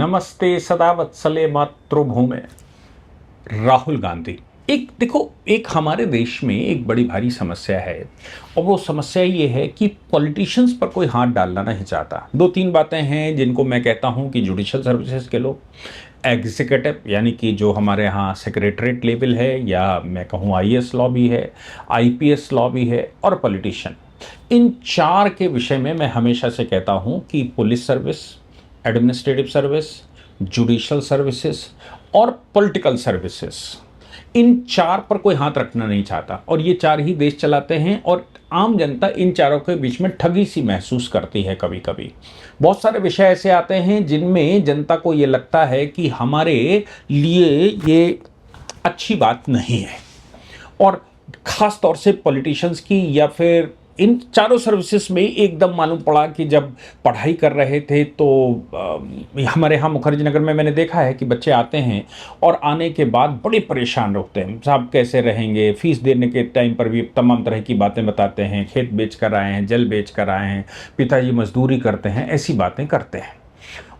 नमस्ते सदा वत्सले मातृभूमे। राहुल गांधी, एक देखो, एक हमारे देश में एक बड़ी भारी समस्या है और वो समस्या ये है कि पॉलिटिशियंस पर कोई हाथ डालना नहीं चाहता। दो तीन बातें हैं जिनको मैं कहता हूँ कि जुडिशल सर्विसेज के लोग, एग्जीक्यूटिव यानी कि जो हमारे यहाँ सेक्रेटरीट लेवल है, या मैं कहूँ आईएएस लॉ भी है, आईपीएस लॉ भी है, और पॉलिटिशियन। इन चार के विषय में मैं हमेशा से कहता हूँ कि police service, administrative service, judicial services और पॉलिटिकल सर्विसेज, इन चार पर कोई हाथ रखना नहीं चाहता और ये चार ही देश चलाते हैं। और आम जनता इन चारों के बीच में ठगी सी महसूस करती है। कभी कभी बहुत सारे विषय ऐसे आते हैं जिनमें जनता को ये लगता है कि हमारे लिए ये अच्छी बात नहीं है, और ख़ास तौर से पॉलिटिशियंस की या फिर इन चारों सर्विसेज में एकदम मालूम पड़ा कि जब पढ़ाई कर रहे थे तो हमारे यहाँ मुखर्जी नगर में मैंने देखा है कि बच्चे आते हैं और आने के बाद बड़े परेशान होते हैं, साहब कैसे रहेंगे, फीस देने के टाइम पर भी तमाम तरह की बातें बताते हैं, खेत बेच कर आए हैं, जल बेच कर आए हैं, पिताजी मजदूरी करते हैं, ऐसी बातें करते हैं।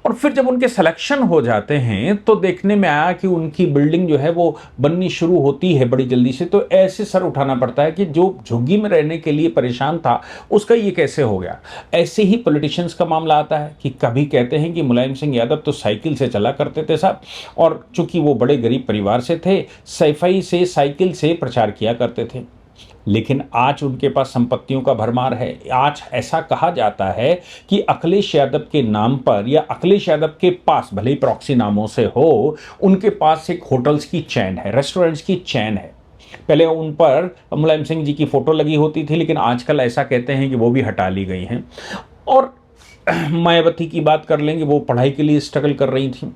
और फिर जब उनके सिलेक्शन हो जाते हैं तो देखने में आया कि उनकी बिल्डिंग जो है वो बननी शुरू होती है बड़ी जल्दी से। तो ऐसे सर उठाना पड़ता है कि जो झुग्गी में रहने के लिए परेशान था उसका ये कैसे हो गया। ऐसे ही पॉलिटिशियंस का मामला आता है कि कभी कहते हैं कि मुलायम सिंह यादव तो साइकिल से चला करते थे साहब, और चूंकि वो बड़े गरीब परिवार से थे, सैफई से साइकिल से प्रचार किया करते थे। लेकिन आज उनके पास संपत्तियों का भरमार है। आज ऐसा कहा जाता है कि अखिलेश यादव के नाम पर या अखिलेश यादव के पास, भले ही प्रॉक्सी नामों से हो, उनके पास एक होटल्स की चैन है, रेस्टोरेंट्स की चैन है। पहले उन पर मुलायम सिंह जी की फोटो लगी होती थी, लेकिन आजकल ऐसा कहते हैं कि वो भी हटा ली गई हैं। और मायावती की बात कर लेंगे, वो पढ़ाई के लिए स्ट्रगल कर रही थी।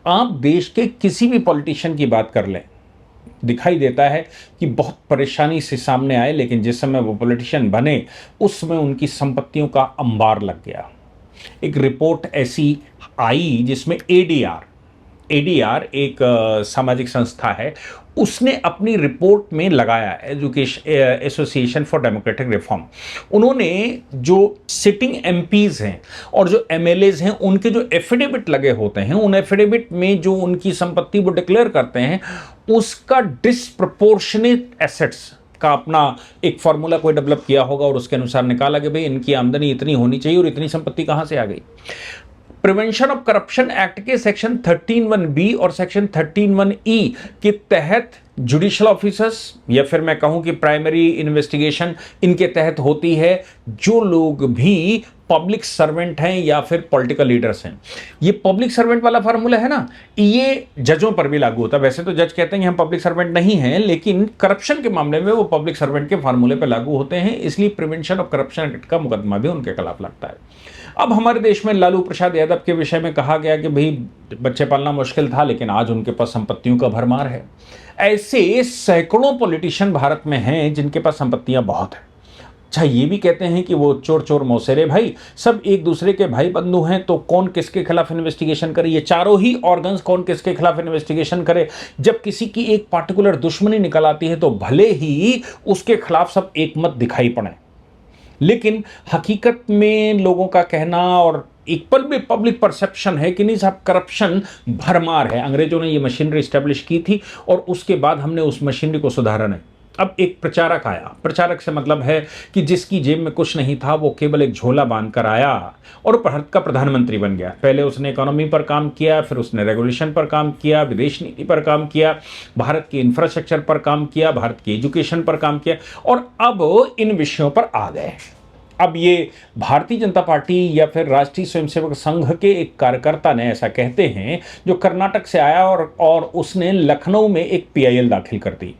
आप देश के किसी भी पॉलिटिशियन की बात कर लें, दिखाई देता है कि बहुत परेशानी से सामने आए, लेकिन जिस समय वो पॉलिटिशियन बने उस समय उनकी संपत्तियों का अंबार लग गया। एक रिपोर्ट ऐसी आई जिसमें एडीआर एक सामाजिक संस्था है, उसने अपनी रिपोर्ट में लगाया, education association for democratic reform. उन्होंने जो सिटिंग एमपीज हैं और जो एमएलएज हैं, उनके जो एफिडेविट लगे होते हैं, उन एफिडेविट में जो उनकी संपत्ति वो डिक्लेयर करते हैं, उसका डिसप्रपोर्शनेट एसेट्स का अपना एक फॉर्मूला कोई डेवलप किया होगा और उसके अनुसार निकाला कि भाई इनकी आमदनी इतनी होनी चाहिए और इतनी संपत्ति कहां से आ गई। प्रिवेंशन ऑफ करप्शन एक्ट के सेक्शन 13(1)(b) और सेक्शन 13(1)(e) के तहत जुडिशियल ऑफिसर्स, या फिर मैं कहूं कि प्राइमरी इन्वेस्टिगेशन इनके तहत होती है। जो लोग भी पब्लिक सर्वेंट हैं या फिर पॉलिटिकल लीडर्स हैं, ये पब्लिक सर्वेंट वाला फार्मूला है ना, ये जजों पर भी लागू होता है। वैसे तो जज कहते हैं कि हम पब्लिक सर्वेंट नहीं हैं, लेकिन करप्शन के मामले में वो पब्लिक सर्वेंट के फार्मूले पर लागू होते हैं, इसलिए प्रिवेंशन ऑफ करप्शन एक्ट का मुकदमा भी उनके खिलाफ लगता है। अब हमारे देश में लालू प्रसाद यादव के विषय में कहा गया कि भाई बच्चे पालना मुश्किल था, लेकिन आज उनके पास संपत्तियों का भरमार है। ऐसे सैकड़ों पॉलिटिशियन भारत में हैं जिनके पास संपत्तियां बहुत हैं। अच्छा, ये भी कहते हैं कि वो चोर चोर मौसेरे, भाई सब एक दूसरे के भाई बंधु हैं, तो कौन किसके खिलाफ इन्वेस्टिगेशन करे, ये चारों ही ऑर्गन्स कौन किसके खिलाफ इन्वेस्टिगेशन करे। जब किसी की एक पार्टिकुलर दुश्मनी निकल आती है तो भले ही उसके खिलाफ सब एक मत दिखाई पड़े, लेकिन हकीकत में लोगों का कहना और एक पल में पब्लिक परसेप्शन है कि नहीं साहब, करप्शन भरमार है। अंग्रेजों ने ये मशीनरी स्टैब्लिश की थी और उसके बाद हमने उस मशीनरी को सुधारा नहीं। अब एक प्रचारक आया, प्रचारक से मतलब है कि जिसकी जेब में कुछ नहीं था, वो केवल एक झोला बांध कर आया और भारत का प्रधानमंत्री बन गया। पहले उसने इकोनॉमी पर काम किया, फिर उसने रेगुलेशन पर काम किया, विदेश नीति पर काम किया, भारत की इंफ्रास्ट्रक्चर पर काम किया, भारत की एजुकेशन पर काम किया, और अब इन विषयों पर आ गए। अब ये भारतीय जनता पार्टी या फिर राष्ट्रीय स्वयंसेवक संघ के एक कार्यकर्ता ने, ऐसा कहते हैं, जो कर्नाटक से आया और उसने लखनऊ में एक पीआईएल दाखिल कर दी।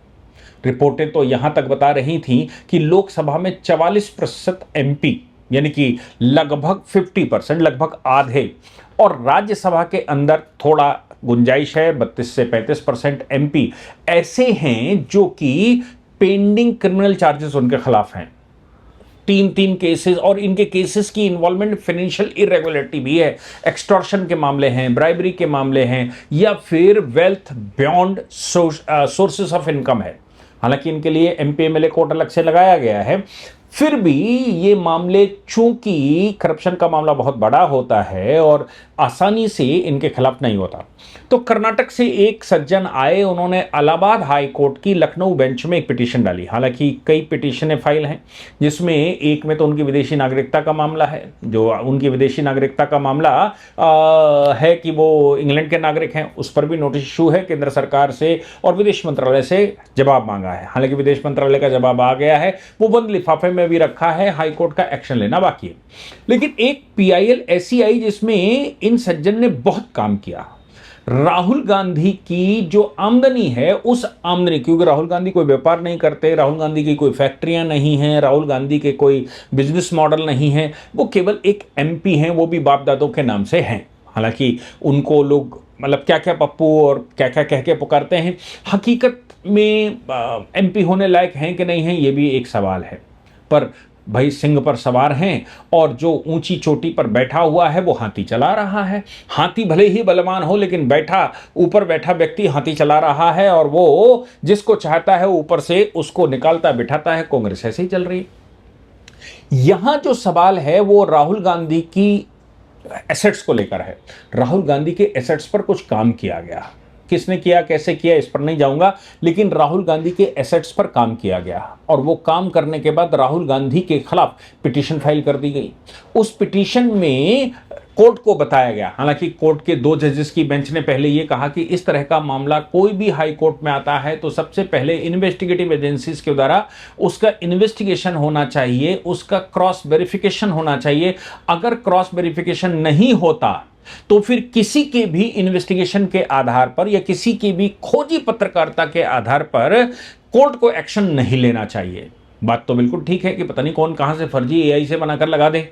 रिपोर्टें तो यहां तक बता रही थीं कि लोकसभा में 44% एमपी, यानी कि लगभग 50%, लगभग आधे, और राज्यसभा के अंदर थोड़ा गुंजाइश है, 32 से 35% एमपी ऐसे हैं जो कि पेंडिंग क्रिमिनल चार्जेस उनके खिलाफ हैं। 3 केसेस, और इनके केसेस की इन्वॉल्वमेंट फाइनेंशियल इरेगुलरिटी भी है, एक्सटॉर्शन के मामले हैं, ब्राइबरी के मामले हैं, या फिर wealth beyond sources of income है। हालांकि इनके लिए एमपी एमएलए कोड अलग से लगाया गया है। फिर भी ये मामले, चूंकि करप्शन का मामला बहुत बड़ा होता है और आसानी से इनके खिलाफ नहीं होता, तो कर्नाटक से एक सज्जन आए, उन्होंने इलाहाबाद हाई कोर्ट की लखनऊ बेंच में एक पिटीशन डाली। हालांकि कई पिटीशनें फाइल हैं, जिसमें एक में तो उनकी विदेशी नागरिकता का मामला है। जो उनकी विदेशी नागरिकता का मामला है कि वो इंग्लैंड के नागरिक हैं, उस पर भी नोटिस इशू है केंद्र सरकार से, और विदेश मंत्रालय से जवाब मांगा है। हालांकि विदेश मंत्रालय का जवाब आ गया है, वो बंद लिफाफे में भी रखा है, हाई कोर्ट का एक्शन लेना बाकी है। लेकिन एक पीआईएल ऐसी आई जिसमें इन सज्जन ने बहुत काम किया। राहुल गांधी की जो आमदनी है, उस आमदनी, क्योंकि राहुल गांधी कोई व्यापार नहीं करते, राहुल गांधी की कोई फैक्ट्रियां नहीं हैं, राहुल गांधी के कोई बिजनेस मॉडल नहीं है, वो केवल एक एमपी हैं, वो भी बाप दादों के नाम से हैं। हालांकि उनको लोग मतलब क्या क्या पप्पू और क्या क्या कह के पुकारते हैं, हकीकत में एमपी होने लायक हैं कि नहीं हैं, ये भी एक सवाल है। पर भाई सिंह पर सवार हैं, और जो ऊंची चोटी पर बैठा हुआ है वो हाथी चला रहा है। हाथी भले ही बलवान हो, लेकिन ऊपर बैठा व्यक्ति हाथी चला रहा है, और वो जिसको चाहता है ऊपर से उसको निकालता बिठाता है। कांग्रेस ऐसे ही चल रही है। यहां जो सवाल है वो राहुल गांधी की एसेट्स को लेकर है। राहुल गांधी के एसेट्स पर कुछ काम किया गया, किसने किया, कैसे किया, इस पर नहीं जाऊंगा, लेकिन राहुल गांधी के एसेट्स पर काम किया गया, और वो काम करने के बाद राहुल गांधी के खिलाफ पिटीशन फाइल कर दी गई। उस पिटीशन में कोर्ट को बताया गया, हालांकि कोर्ट के 2 जजेस की बेंच ने पहले यह कहा कि इस तरह का मामला कोई भी हाई कोर्ट में आता है तो सबसे पहले इन्वेस्टिगेटिव एजेंसीज के द्वारा उसका इन्वेस्टिगेशन होना चाहिए, उसका क्रॉस वेरिफिकेशन होना चाहिए। अगर क्रॉस वेरिफिकेशन नहीं होता तो फिर किसी के भी इन्वेस्टिगेशन के आधार पर या किसी की भी खोजी पत्रकारिता के आधार पर कोर्ट को एक्शन नहीं लेना चाहिए। बात तो बिल्कुल ठीक है कि पता नहीं कौन कहां से फर्जी एआई से बनाकर लगा दे,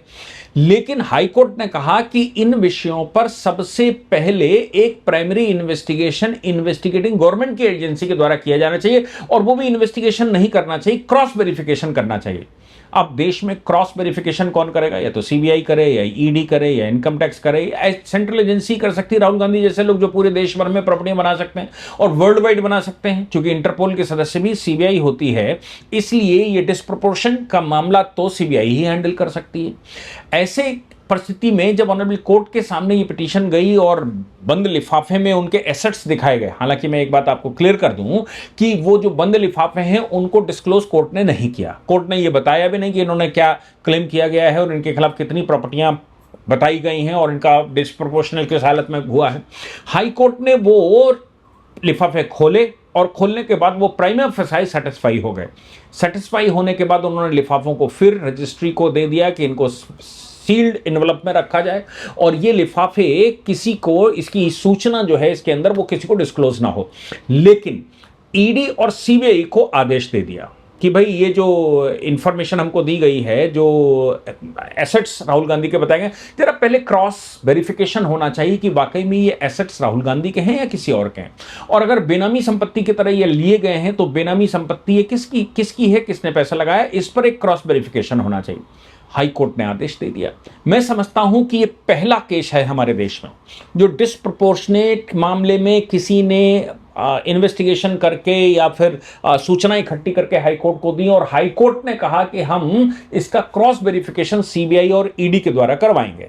लेकिन हाईकोर्ट ने कहा कि इन विषयों पर सबसे पहले एक प्राइमरी इन्वेस्टिगेशन इन्वेस्टिगेटिंग गवर्नमेंट की एजेंसी के द्वारा किया जाना चाहिए, और वो भी इन्वेस्टिगेशन नहीं करना चाहिए, क्रॉस वेरिफिकेशन करना चाहिए। अब देश में क्रॉस वेरिफिकेशन कौन करेगा? या तो सीबीआई करे, या ईडी करे, या इनकम टैक्स करे, या सेंट्रल एजेंसी कर सकती है। राहुल गांधी जैसे लोग जो पूरे देश भर में प्रॉपर्टी बना सकते हैं और वर्ल्ड वाइड बना सकते हैं, क्योंकि इंटरपोल के सदस्य भी सीबीआई होती है, इसलिए ये डिस्प्रोपोर्शन का मामला तो सीबीआई ही हैंडल कर सकती है। ऐसे परिस्थिति में जब ऑनरेबल कोर्ट के सामने ये पिटीशन गई और बंद लिफाफे में उनके एसेट्स दिखाए गए, हालांकि मैं एक बात आपको क्लियर कर दूं कि वो जो बंद लिफाफे हैं उनको डिस्क्लोज कोर्ट ने नहीं किया। कोर्ट ने ये बताया भी नहीं कि इन्होंने क्या क्लेम किया गया है और इनके खिलाफ कितनी प्रॉपर्टियां बताई गई हैं और इनका डिस्प्रोपोर्शनल किस हालत में हुआ है। हाई कोर्ट ने वो लिफाफे खोले, और खोलने के बाद वो प्राइमा फेसाई सेटिस्फाई हो गए। सेटिस्फाई होने के बाद उन्होंने लिफाफों को फिर रजिस्ट्री को दे दिया कि इनको सील्ड एनवलप में रखा जाए, और ये लिफाफे किसी को, इसकी सूचना जो है इसके अंदर, वो किसी को डिस्क्लोज ना हो। लेकिन ईडी और सीबीआई को आदेश दे दिया कि भाई ये जो इंफॉर्मेशन हमको दी गई है, जो एसेट्स राहुल गांधी के बताए गए, जरा पहले क्रॉस वेरिफिकेशन होना चाहिए कि वाकई में ये एसेट्स राहुल गांधी के हैं या किसी और के हैं, और अगर बेनामी संपत्ति की तरह ये लिए गए हैं तो बेनामी संपत्ति ये किसकी है, किसने पैसा लगाया, इस पर एक क्रॉस वेरिफिकेशन होना चाहिए। हाई कोर्ट ने आदेश दे दिया। मैं समझता हूं कि यह पहला केस है हमारे देश में जो डिस्प्रोपोर्शनेट मामले में किसी ने इन्वेस्टिगेशन करके या फिर सूचना इकट्ठी करके हाईकोर्ट को दी, और हाईकोर्ट ने कहा कि हम इसका क्रॉस वेरिफिकेशन सीबीआई और ईडी के द्वारा करवाएंगे।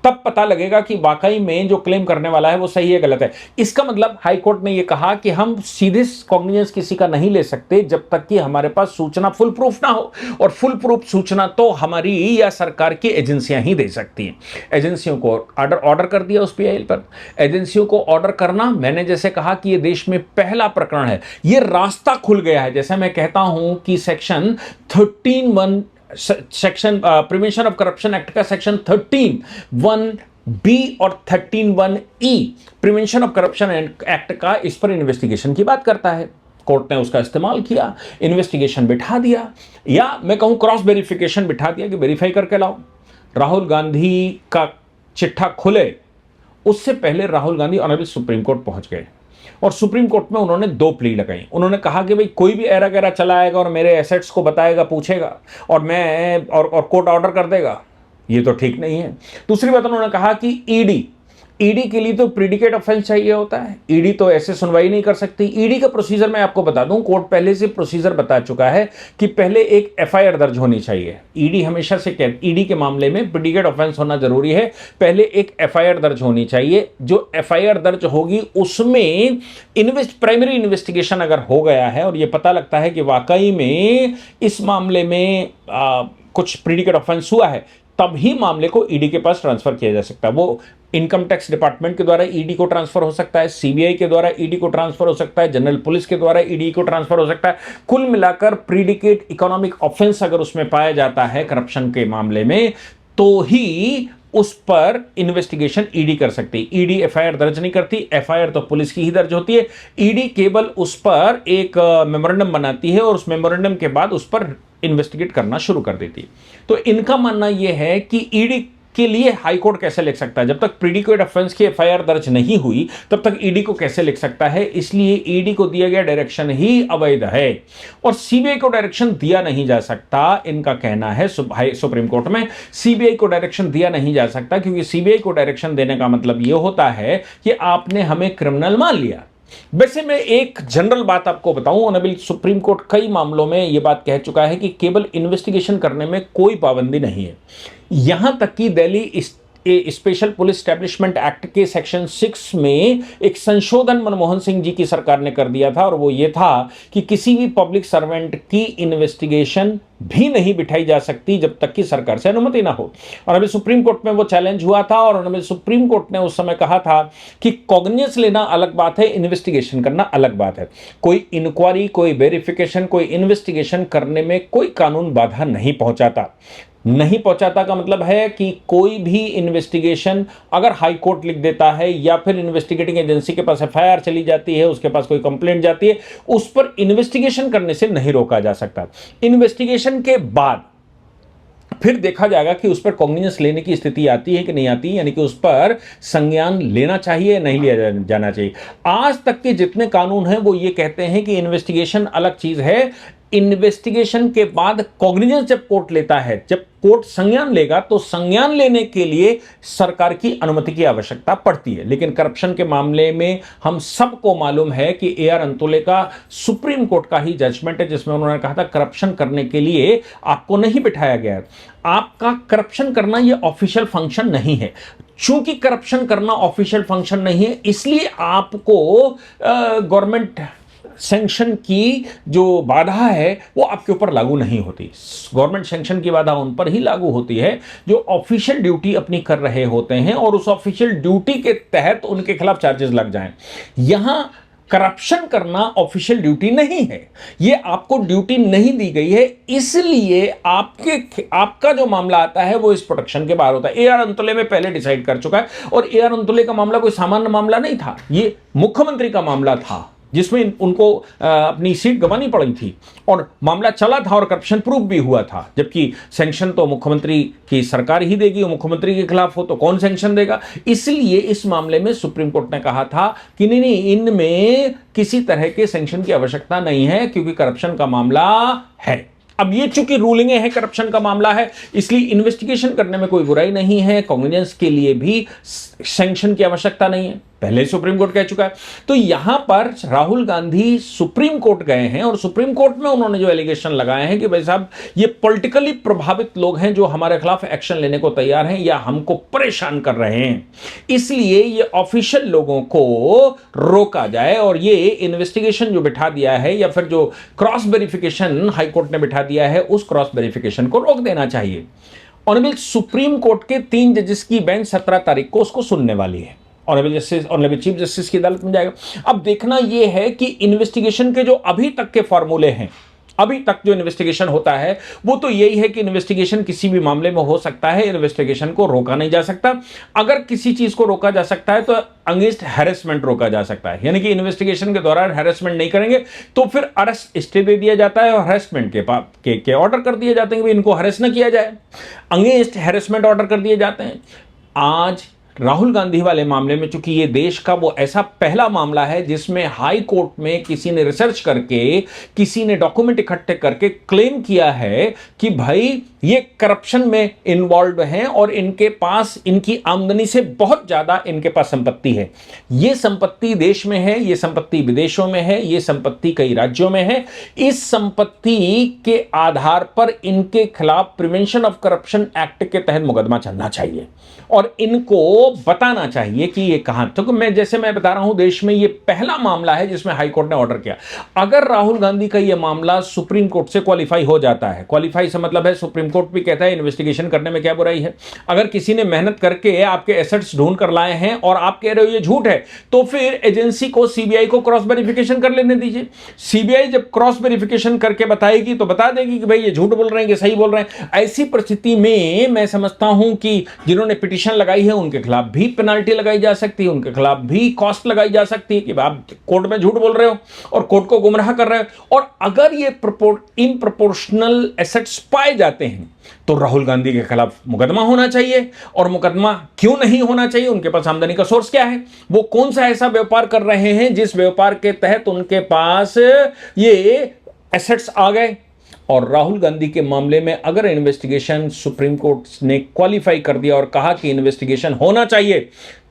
तब पता लगेगा कि वाकई में जो क्लेम करने वाला है वो सही है गलत है। इसका मतलब हाईकोर्ट ने यह कहा कि हम सीधे कॉग्निजेंस किसी का नहीं ले सकते जब तक कि हमारे पास सूचना फुल प्रूफ ना हो, और फुल प्रूफ सूचना तो हमारी या सरकार की एजेंसियां ही दे सकती हैं। एजेंसियों को ऑर्डर कर दिया उस पीआईएल पर। एजेंसियों को ऑर्डर करना, मैंने जैसे कहा कि यह देश में पहला प्रकरण है, यह रास्ता खुल गया है। जैसे मैं कहता हूं कि section 13(1) section prevention of corruption act का सेक्शन 13(1)(b) और 13(1)(e) prevention of corruption act का इस पर इन्वेस्टिगेशन की बात करता है। कोर्ट ने उसका इस्तेमाल किया, इन्वेस्टिगेशन बिठा दिया, या मैं कहूं क्रॉस वेरिफिकेशन बिठा दिया कि वेरीफाई करके लाओ। राहुल गांधी का चिट्ठा खुले उससे पहले Rahul Gandhi honourable supreme court पहुंच गए, और सुप्रीम कोर्ट में उन्होंने 2 प्ली लगाई। उन्होंने कहा कि भाई कोई भी ऐरा गैरा चला आएगा और मेरे एसेट्स को बताएगा, पूछेगा, और मैं और कोर्ट ऑर्डर कर देगा, ये तो ठीक नहीं है। दूसरी बात उन्होंने कहा कि ईडी ईडी के लिए तो प्रीडिकेट ऑफेंस चाहिए होता है, ईडी तो ऐसे सुनवाई नहीं कर सकती। ईडी का प्रोसीजर मैं आपको बता दूं, कोर्ट पहले से प्रोसीजर बता चुका है कि पहले एक एफआईआर दर्ज होनी चाहिए। ईडी हमेशा से ईडी के मामले में प्रीडिकेट ऑफेंस होना जरूरी है, पहले एक एफआईआर दर्ज होनी चाहिए। जो एफआईआर दर्ज होगी उसमें प्राइमरी इन्वेस्टिगेशन अगर हो गया है और यह पता लगता है कि वाकई में इस मामले में कुछ प्रीडिकेट ऑफेंस हुआ है, तब ही मामले को ईडी के पास ट्रांसफर किया जा सकता है। वो इनकम टैक्स डिपार्टमेंट के द्वारा ईडी को ट्रांसफर हो सकता है, सीबीआई के द्वारा ईडी को ट्रांसफर हो सकता है, जनरल पुलिस के द्वारा ईडी को ट्रांसफर हो सकता है। कुल मिलाकर प्रीडिकेट इकोनॉमिक ऑफेंस अगर उसमें पाया जाता है करप्शन के मामले में, तो ही उस पर इन्वेस्टिगेशन ईडी कर सकती है। ईडी एफआईआर दर्ज नहीं करती, एफआईआर तो पुलिस की ही दर्ज होती है। ईडी केवल उस पर एक मेमोरेंडम बनाती है और उस मेमोरेंडम के बाद उस पर इन्वेस्टिगेट करना शुरू कर देती है। तो इनका मानना यह है कि ईडी के लिए हाई कोर्ट कैसे लिख सकता है, जब तक प्रीडिकेट ऑफेंस की एफआईआर दर्ज नहीं हुई तब तक ईडी को कैसे लिख सकता है। इसलिए ईडी को दिया गया डायरेक्शन ही अवैध है और सीबीआई को डायरेक्शन दिया नहीं जा सकता। इनका कहना है सुप्रीम कोर्ट में सीबीआई को डायरेक्शन दिया नहीं जा सकता, क्योंकि सीबीआई को डायरेक्शन देने का मतलब यह होता है कि आपने हमें क्रिमिनल मान लिया। वैसे मैं एक जनरल बात आपको बताऊं, ऑनरेबल सुप्रीम कोर्ट कई मामलों में यह बात कह चुका है कि केवल इन्वेस्टिगेशन करने में कोई पाबंदी नहीं है। यहां तक कि Delhi special police establishment act के सेक्शन 6 में एक संशोधन मनमोहन सिंह जी की सरकार ने कर दिया था और वो ये था कि किसी भी पब्लिक सर्वेंट की इन्वेस्टिगेशन भी नहीं बिठाई जा सकती जब तक कि सरकार से अनुमति ना हो। और अभी सुप्रीम कोर्ट में वो चैलेंज हुआ था और अभी सुप्रीम कोर्ट ने उस समय कहा था कि कॉग्निजेंस लेना अलग बात है, इन्वेस्टिगेशन करना अलग बात है। कोई इंक्वायरी, कोई वेरिफिकेशन, कोई इन्वेस्टिगेशन करने में कोई कानून बाधा नहीं पहुंचाता का मतलब है कि कोई भी इन्वेस्टिगेशन अगर हाई कोर्ट लिख देता है या फिर इन्वेस्टिगेटिंग एजेंसी के पास एफआईआर चली जाती है, उसके पास कोई कंप्लेंट जाती है, उस पर इन्वेस्टिगेशन करने से नहीं रोका जा सकता। इन्वेस्टिगेशन के बाद फिर देखा जाएगा कि उस पर कॉग्निजेंस लेने की स्थिति आती है कि नहीं आती, यानी कि उस पर संज्ञान लेना चाहिए, नहीं लिया जाना चाहिए। आज तक के जितने कानून हैं वो ये कहते हैं कि इन्वेस्टिगेशन अलग चीज है। इन्वेस्टिगेशन के बाद कॉग्निजेंस जब कोर्ट लेता है, जब कोर्ट संज्ञान लेगा तो संज्ञान लेने के लिए सरकार की अनुमति की आवश्यकता पड़ती है। लेकिन करप्शन के मामले में हम सबको मालूम है कि ए आर अंतुले का सुप्रीम कोर्ट का ही जजमेंट है जिसमें उन्होंने कहा था करप्शन करने के लिए आपको नहीं बिठाया गया है। आपका करप्शन करना यह ऑफिशियल फंक्शन नहीं है। चूंकि करप्शन करना ऑफिशियल फंक्शन नहीं है, इसलिए आपको गवर्नमेंट सैंक्शन की जो बाधा है वो आपके ऊपर लागू नहीं होती। गवर्नमेंट सैंक्शन की बाधा उन पर ही लागू होती है जो ऑफिशियल ड्यूटी अपनी कर रहे होते हैं और उस ऑफिशियल ड्यूटी के तहत उनके खिलाफ चार्जेस लग जाएं। यहां करप्शन करना ऑफिशियल ड्यूटी नहीं है, ये आपको ड्यूटी नहीं दी गई है, इसलिए आपका जो मामला आता है वो इस प्रोटेक्शन के बाहर होता है। ए आर अंतुले में पहले डिसाइड कर चुका है और ए आर अंतुले का मामला कोई सामान्य मामला नहीं था, ये मुख्यमंत्री का मामला था जिसमें उनको अपनी सीट गंवानी पड़ी थी और मामला चला था और करप्शन प्रूफ भी हुआ था। जबकि सैंक्शन तो मुख्यमंत्री की सरकार ही देगी, मुख्यमंत्री के खिलाफ हो तो कौन सैंक्शन देगा। इसलिए इस मामले में सुप्रीम कोर्ट ने कहा था कि नहीं, इनमें किसी तरह के सैंक्शन की आवश्यकता नहीं है क्योंकि करप्शन का मामला है। अब ये चूंकि रूलिंग है, करप्शन का मामला है, इसलिए इन्वेस्टिगेशन करने में कोई बुराई नहीं है, कॉग्निजेंस के लिए भी सैंक्शन की आवश्यकता नहीं है, पहले सुप्रीम कोर्ट कह चुका है। तो यहां पर राहुल गांधी सुप्रीम कोर्ट गए हैं और सुप्रीम कोर्ट में उन्होंने जो एलिगेशन लगाए हैं कि भाई साहब ये पॉलिटिकली प्रभावित लोग हैं जो हमारे खिलाफ एक्शन लेने को तैयार हैं या हमको परेशान कर रहे हैं, इसलिए ये ऑफिशियल लोगों को रोका जाए और ये इन्वेस्टिगेशन जो बिठा दिया है या फिर जो क्रॉस वेरिफिकेशन हाईकोर्ट ने बिठा दिया है उस क्रॉस वेरिफिकेशन को रोक देना चाहिए। ऑनरेबल सुप्रीम कोर्ट के 3 जजेस की बेंच 17 तारीख को उसको सुनने वाली है। ऑनरेबल चीफ जस्टिस की अदालत में जाएगा। अब देखना यह है कि इन्वेस्टिगेशन के जो अभी तक के फॉर्मूले हैं, अभी तक जो इन्वेस्टिगेशन होता है वो तो यही है कि इन्वेस्टिगेशन किसी भी मामले में हो सकता है, इन्वेस्टिगेशन को रोका नहीं जा सकता। अगर किसी चीज को रोका जा सकता है तो अगेंस्ट हैरेसमेंट रोका जा सकता है, यानी कि इन्वेस्टिगेशन के दौरान हैरेसमेंट नहीं करेंगे तो फिर अरेस्ट स्टे दे दिया जाता है और हैरेसमेंट के ऑर्डर कर दिए जाते हैं कि इनको हैरेस ना किया जाए, अगेंस्ट हैरेसमेंट ऑर्डर कर दिए जाते हैं। आज राहुल गांधी वाले मामले में, चूंकि ये देश का वो ऐसा पहला मामला है जिसमें हाई कोर्ट में किसी ने रिसर्च करके, किसी ने डॉक्यूमेंट इकट्ठे करके क्लेम किया है कि भाई ये करप्शन में इन्वॉल्व हैं और इनके पास, इनकी आमदनी से बहुत ज्यादा इनके पास संपत्ति है। ये संपत्ति देश में है, ये संपत्ति विदेशों में है, ये संपत्ति कई राज्यों में है। इस संपत्ति के आधार पर इनके खिलाफ प्रिवेंशन ऑफ करप्शन एक्ट के तहत मुकदमा चलना चाहिए और इनको बताना चाहिए कि ये कहां। तो मैं बता रहा हूं, देश में ये पहला मामला है जिसमें हाई कोर्ट ने ऑर्डर किया। अगर राहुल गांधी का ये मामला सुप्रीम कोर्ट से क्वालिफाई हो जाता है, क्वालिफाई से मतलब है सुप्रीम कोर्ट भी कहता है इन्वेस्टिगेशन करने में क्या बुराई है। अगर किसी ने मेहनत करके आपके एसेट्स ढूंढ कर लाए हैं और आप कह रहे हो ये झूठ है, तो फिर एजेंसी को, सीबीआई को क्रॉस वेरिफिकेशन कर लेने दीजिए। सीबीआई जब क्रॉस वेरिफिकेशन करके बताएगी तो बता देगी कि भाई ये झूठ बोल रहे हैं, ये सही बोल रहे हैं। ऐसी परिस्थिति में मैं समझता हूं कि जिन्होंने पिटीशन लगाई है उनके खिलाफ भी पेनाल्टी लगाई जा सकती है, उनके खिलाफ भी कॉस्ट लगाई जा सकती है कि आप कोर्ट में झूठ बोल रहे हो और कोर्ट को गुमराह कर रहे हो। और अगर ये इनप्रोपोर्शनल एसेट्स पाए जाते हैं तो राहुल गांधी के खिलाफ मुकदमा होना चाहिए। और मुकदमा क्यों नहीं होना चाहिए? उनके पास आमदनी का सोर्स क्या है? वो कौन सा ऐसा व्यापार कर रहे हैं जिस व्यापार के तहत उनके पास ये एसेट्स आ गए? और राहुल गांधी के मामले में अगर इन्वेस्टिगेशन सुप्रीम कोर्ट ने क्वालिफाई कर दिया और कहा कि इन्वेस्टिगेशन होना चाहिए,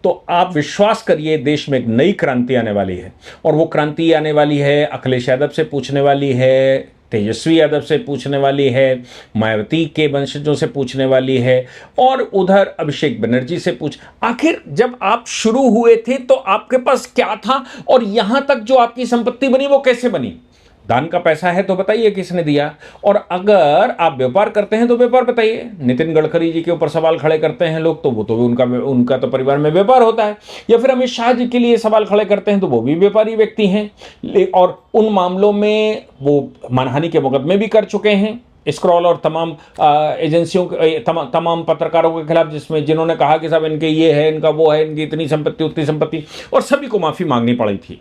तो आप विश्वास करिए देश में एक नई क्रांति आने वाली है। और वो क्रांति आने वाली है, अखिलेश यादव से पूछने वाली है, तेजस्वी यादव से पूछने वाली है, मायावती के वंशजों से पूछने वाली है, और उधर अभिषेक बनर्जी से आखिर जब आप शुरू हुए थे तो आपके पास क्या था और यहां तक जो आपकी संपत्ति बनी वो कैसे बनी? दान का पैसा है तो बताइए किसने दिया। और अगर आप व्यापार करते हैं तो व्यापार बताइए। नितिन गडकरी जी के ऊपर सवाल खड़े करते हैं लोग, तो वो तो उनका तो परिवार में व्यापार होता है। या फिर अमित शाह जी के लिए सवाल खड़े करते हैं तो वो भी व्यापारी व्यक्ति हैं और उन मामलों में वो मानहानि के मुकदमे भी कर चुके हैं, स्क्रॉल और तमाम एजेंसियों के, तमाम पत्रकारों के खिलाफ, जिन्होंने कहा कि साहब इनके ये है, इनका वो है, इनकी इतनी संपत्ति उतनी संपत्ति, और सभी को माफी मांगनी पड़ी थी।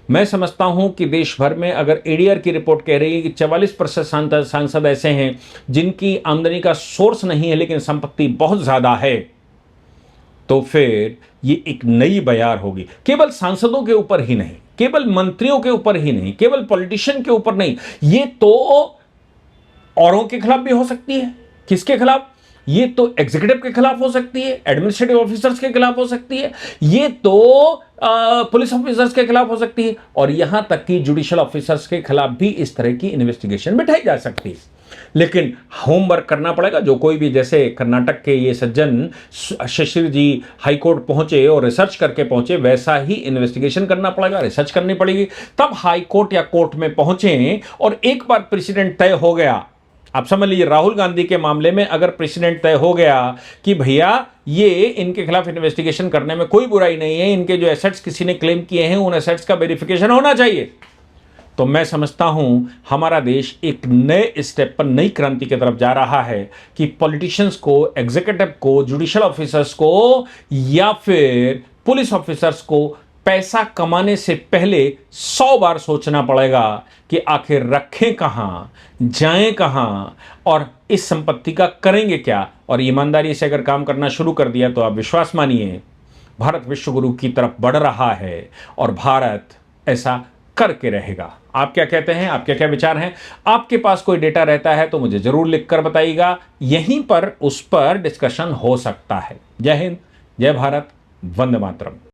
मैं समझता हूं कि देश भर में अगर एडीआर की रिपोर्ट कह रही है कि 44% सांसद ऐसे हैं जिनकी आमदनी का सोर्स नहीं है लेकिन संपत्ति बहुत ज्यादा है, तो फिर ये एक नई बयार होगी। केवल सांसदों के ऊपर ही नहीं, केवल मंत्रियों के ऊपर ही नहीं, केवल पॉलिटिशियन के ऊपर नहीं, ये तो औरों के खिलाफ भी हो सकती है। किसके खिलाफ? ये तो एग्जीक्यूटिव के खिलाफ हो सकती है, एडमिनिस्ट्रेटिव ऑफिसर्स के खिलाफ हो सकती है, ये तो पुलिस ऑफिसर्स के खिलाफ हो सकती है, और यहां तक कि जुडिशियल ऑफिसर्स के खिलाफ भी इस तरह की इन्वेस्टिगेशन बिठाई जा सकती है। लेकिन होमवर्क करना पड़ेगा। जो कोई भी, जैसे कर्नाटक के ये सज्जन शशिर जी हाईकोर्ट पहुंचे और रिसर्च करके पहुंचे, वैसा ही इन्वेस्टिगेशन करना पड़ेगा, रिसर्च करनी पड़ेगी, तब हाईकोर्ट या कोर्ट में पहुंचे। और एक बार प्रेसिडेंट तय हो गया, आप समझ लीजिए राहुल गांधी के मामले में अगर प्रेसिडेंट तय हो गया कि भैया ये इनके खिलाफ इन्वेस्टिगेशन करने में कोई बुराई नहीं है, इनके जो एसेट्स किसी ने क्लेम किए हैं उन एसेट्स का वेरिफिकेशन होना चाहिए, तो मैं समझता हूं हमारा देश एक नए स्टेप पर, नई क्रांति की तरफ जा रहा है कि पॉलिटिशियंस को, एग्जीक्यूटिव को, जुडिशियल ऑफिसर्स को या फिर पुलिस ऑफिसर्स को पैसा कमाने से पहले 100 बार सोचना पड़ेगा कि आखिर रखें कहां, जाएं कहां और इस संपत्ति का करेंगे क्या। और ईमानदारी से अगर काम करना शुरू कर दिया तो आप विश्वास मानिए भारत विश्व गुरु की तरफ बढ़ रहा है और भारत ऐसा करके रहेगा। आप क्या कहते हैं? आपके क्या विचार हैं? आपके पास कोई डेटा रहता है तो मुझे जरूर लिखकर बताइएगा, यहीं पर उस पर डिस्कशन हो सकता है। जय हिंद, जय भारत, वंदे मातरम।